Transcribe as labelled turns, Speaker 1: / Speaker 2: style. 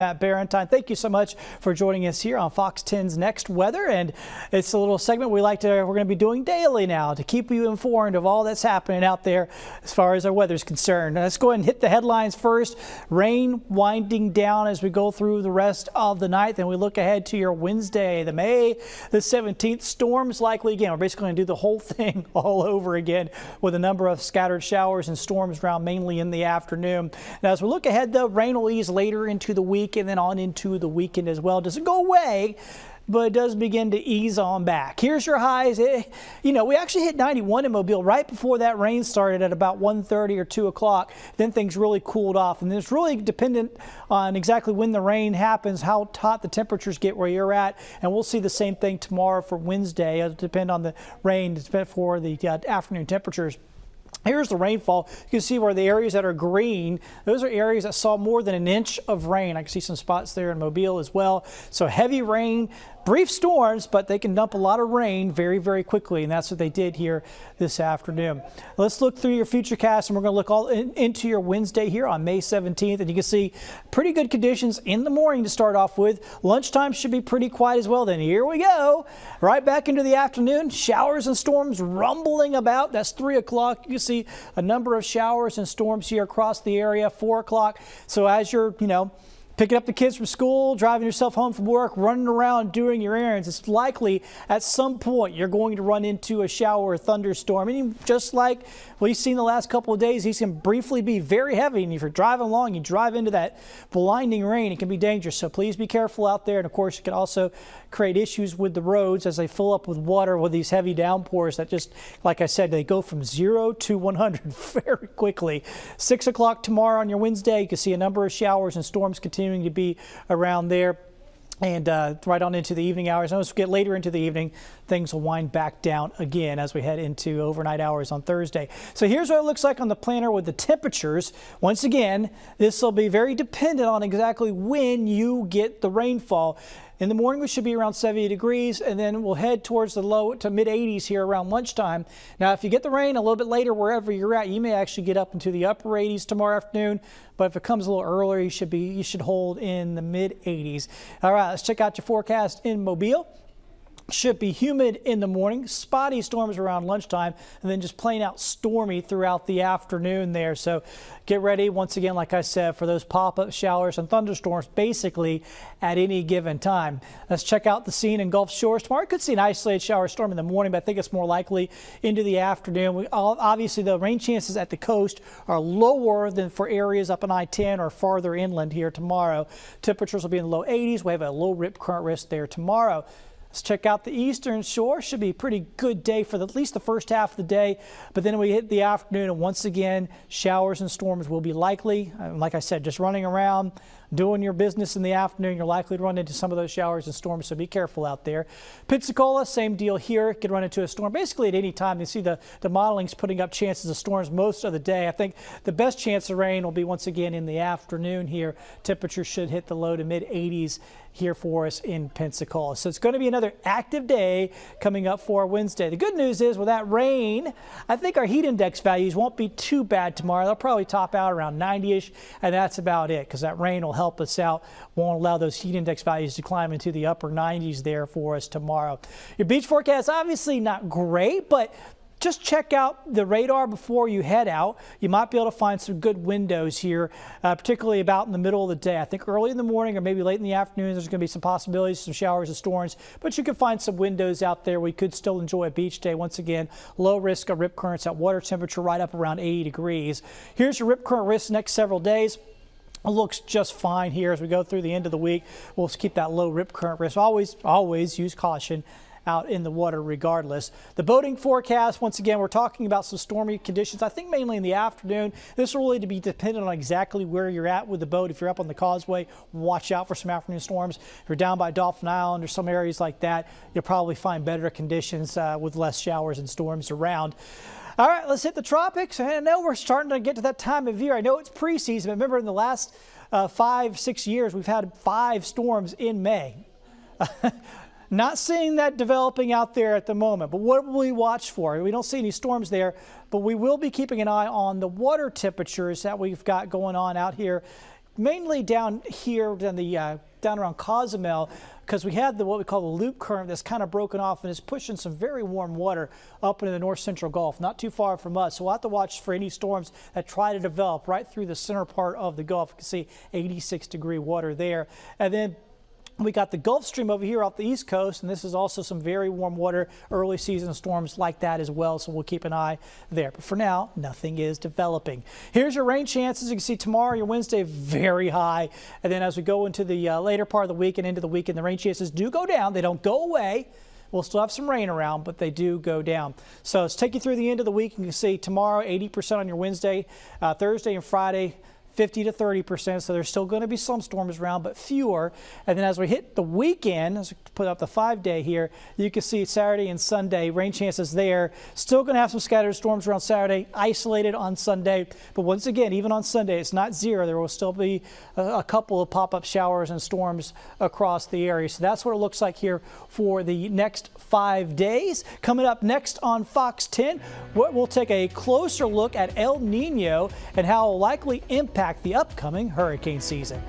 Speaker 1: Matt Barentine, thank you so much for joining us here on Fox 10's Next Weather, and it's a little segment we're going to be doing daily now to keep you informed of all that's happening out there as far as our weather is concerned. Now, let's go ahead and hit the headlines first. Rain winding down as we go through the rest of the night. Then we look ahead to your Wednesday, the May the 17th. Storms likely again. We're basically going to do the whole thing all over again with a number of scattered showers and storms around mainly in the afternoon. Now, as we look ahead, though, rain will ease later into the week and then on into the weekend as well. Doesn't go away, but it does begin to ease on back. Here's your highs. We actually hit 91 in Mobile right before that rain started at about 1:30 or 2 o'clock. Then things really cooled off, and it's really dependent on exactly when the rain happens, how hot the temperatures get where you're at, and we'll see the same thing tomorrow for Wednesday. It'll depend on the rain for the afternoon temperatures. Here's the rainfall. You can see where the areas that are green, those are areas that saw more than an inch of rain. I can see some spots there in Mobile as well. So heavy rain, brief storms, but they can dump a lot of rain very, very quickly, and that's what they did here this afternoon. Let's look through your futurecast, and we're going to look all into your Wednesday here on May 17th, and you can see pretty good conditions in the morning to start off with. Lunchtime should be pretty quiet as well. Then here we go, right back into the afternoon. Showers and storms rumbling about. That's 3 o'clock. You can see a number of showers and storms here across the area. 4 o'clock. So as you're, picking up the kids from school, driving yourself home from work, running around doing your errands, it's likely at some point you're going to run into a shower or thunderstorm. And just like we've seen the last couple of days, these can briefly be very heavy. And if you're driving along, you drive into that blinding rain, it can be dangerous. So please be careful out there. And of course, it can also create issues with the roads as they fill up with water with these heavy downpours that just, like I said, they go from 0 to 100 very quickly. 6 o'clock tomorrow on your Wednesday, you can see a number of showers and storms continuing to be around there, and right on into the evening hours. And as we get later into the evening, things will wind back down again as we head into overnight hours on Thursday. So here's what it looks like on the planner with the temperatures. Once again, this will be very dependent on exactly when you get the rainfall. In the morning, we should be around 70 degrees, and then we'll head towards the low to mid 80s here around lunchtime. Now, if you get the rain a little bit later, wherever you're at, you may actually get up into the upper 80s tomorrow afternoon. But if it comes a little earlier, you should hold in the mid 80s. All right, let's check out your forecast in Mobile. Should be humid in the morning, spotty storms around lunchtime, and then just plain out stormy throughout the afternoon there. So get ready, once again, like I said, for those pop-up showers and thunderstorms basically at any given time. Let's check out the scene in Gulf Shores. Tomorrow, could see an isolated shower storm in the morning, but I think it's more likely into the afternoon. Obviously, the rain chances at the coast are lower than for areas up on I-10 or farther inland here tomorrow. Temperatures will be in the low 80s. We have a low rip current risk there tomorrow. Let's check out the eastern shore. Should be a pretty good day for at least the first half of the day. But then we hit the afternoon, and once again, showers and storms will be likely. Like I said, just running around, doing your business in the afternoon, you're likely to run into some of those showers and storms, so be careful out there. Pensacola, same deal here. Could run into a storm basically at any time. You see the modeling's putting up chances of storms most of the day. I think the best chance of rain will be once again in the afternoon here. Temperatures should hit the low to mid 80s here for us in Pensacola. So it's going to be another active day coming up for Wednesday. The good news is with that rain, I think our heat index values won't be too bad tomorrow. They'll probably top out around 90-ish, and that's about it, because that rain will help us out, won't allow those heat index values to climb into the upper 90s there for us tomorrow. Your beach forecast, obviously not great, but just check out the radar before you head out. You might be able to find some good windows here, particularly about in the middle of the day. I think early in the morning or maybe late in the afternoon, there's going to be some possibilities, some showers and storms, but you can find some windows out there. We could still enjoy a beach day. Once again, low risk of rip currents at water temperature right up around 80 degrees. Here's your rip current risk next several days. It looks just fine here as we go through the end of the week. We'll keep that low rip current risk. Always use caution out in the water regardless. The boating forecast, once again, we're talking about some stormy conditions, I think mainly in the afternoon. This will really be dependent on exactly where you're at with the boat. If you're up on the causeway, watch out for some afternoon storms. If you're down by Dolphin Island or some areas like that, you'll probably find better conditions with less showers and storms around. All right, let's hit the tropics. And I know we're starting to get to that time of year. I know it's preseason, but remember in the last 5-6 years, we've had 5 storms in May. Not seeing that developing out there at the moment, but what will we watch for? We don't see any storms there, but we will be keeping an eye on the water temperatures that we've got going on out here mainly down here, down around Cozumel, because we had what we call the loop current that's kind of broken off and is pushing some very warm water up into the north central Gulf, not too far from us. So we'll have to watch for any storms that try to develop right through the center part of the Gulf. You can see 86-degree water there. And then we got the Gulf Stream over here off the East Coast, and this is also some very warm water, early season storms like that as well, so we'll keep an eye there. But for now, nothing is developing. Here's your rain chances. You can see tomorrow, your Wednesday, very high. And then as we go into the later part of the week and into the weekend, the rain chances do go down. They don't go away. We'll still have some rain around, but they do go down. So let's take you through the end of the week. You can see tomorrow, 80% on your Wednesday, Thursday and Friday, 50 to 30%, so there's still going to be some storms around, but fewer. And then as we hit the weekend, as we put up the 5-day here, you can see Saturday and Sunday, rain chances there. Still going to have some scattered storms around Saturday, isolated on Sunday. But once again, even on Sunday, it's not zero. There will still be a couple of pop-up showers and storms across the area. So that's what it looks like here for the next 5 days. Coming up next on Fox 10, we'll take a closer look at El Nino and how it will likely impact the upcoming hurricane season.